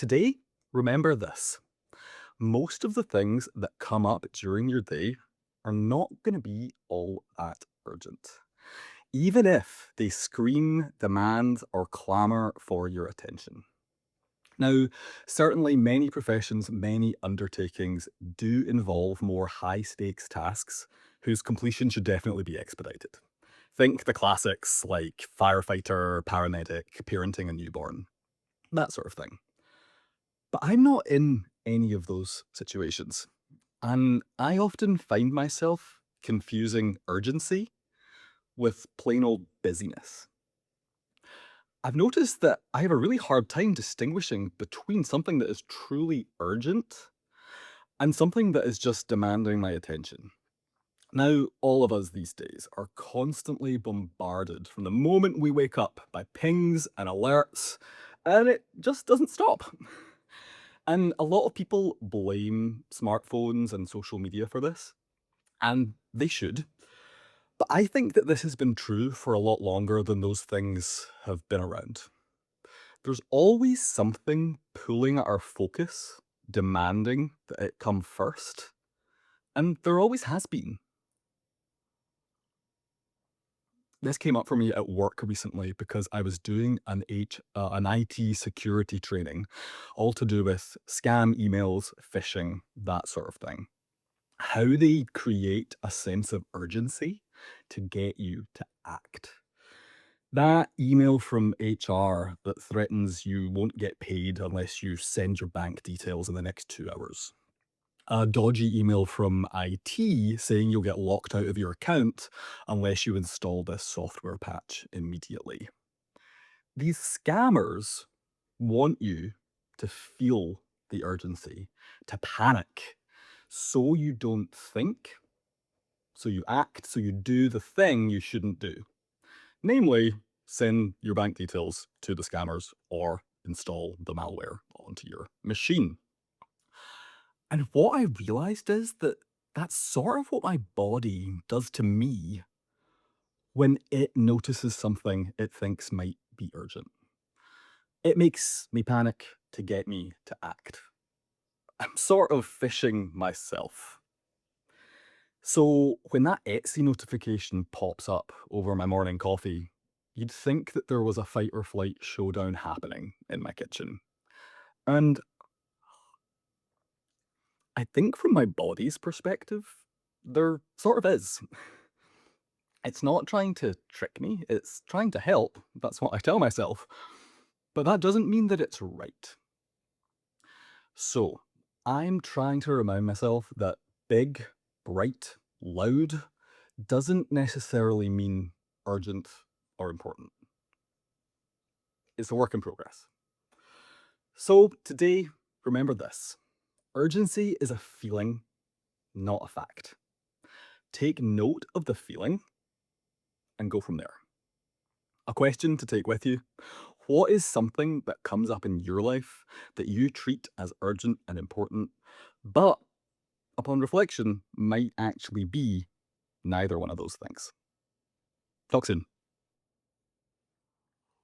Today, remember this. Most of the things that come up during your day are not going to be all that urgent, even if they scream, demand, or clamor for your attention. Now, certainly many professions, many undertakings do involve more high stakes tasks whose completion should definitely be expedited. Think the classics like firefighter, paramedic, parenting a newborn, that sort of thing. But I'm not in any of those situations. And I often find myself confusing urgency with plain old busyness. I've noticed that I have a really hard time distinguishing between something that is truly urgent and something that is just demanding my attention. Now, all of us these days are constantly bombarded from the moment we wake up by pings and alerts, and it just doesn't stop. And a lot of people blame smartphones and social media for this, and they should. But I think that this has been true for a lot longer than those things have been around. There's always something pulling at our focus, demanding that it come first, and there always has been. This came up for me at work recently because I was doing an IT security training, all to do with scam emails, phishing, that sort of thing. How they create a sense of urgency to get you to act. That email from HR that threatens you won't get paid unless you send your bank details in the next 2 hours. A dodgy email from IT saying you'll get locked out of your account unless you install this software patch immediately. These scammers want you to feel the urgency, to panic, so you don't think, so you act, so you do the thing you shouldn't do. Namely, send your bank details to the scammers or install the malware onto your machine. And what I realized is that that's sort of what my body does to me when it notices something it thinks might be urgent. It makes me panic to get me to act. I'm sort of fishing myself. So when that Etsy notification pops up over my morning coffee, you'd think that there was a fight or flight showdown happening in my kitchen. And I think from my body's perspective, there sort of is. It's not trying to trick me, it's trying to help. That's what I tell myself. But that doesn't mean that it's right. So I'm trying to remind myself that big, bright, loud doesn't necessarily mean urgent or important. It's a work in progress. So today, remember this: urgency is a feeling, not a fact. Take note of the feeling and go from there. A question to take with you: what is something that comes up in your life that you treat as urgent and important, but upon reflection might actually be neither one of those things? Talk soon.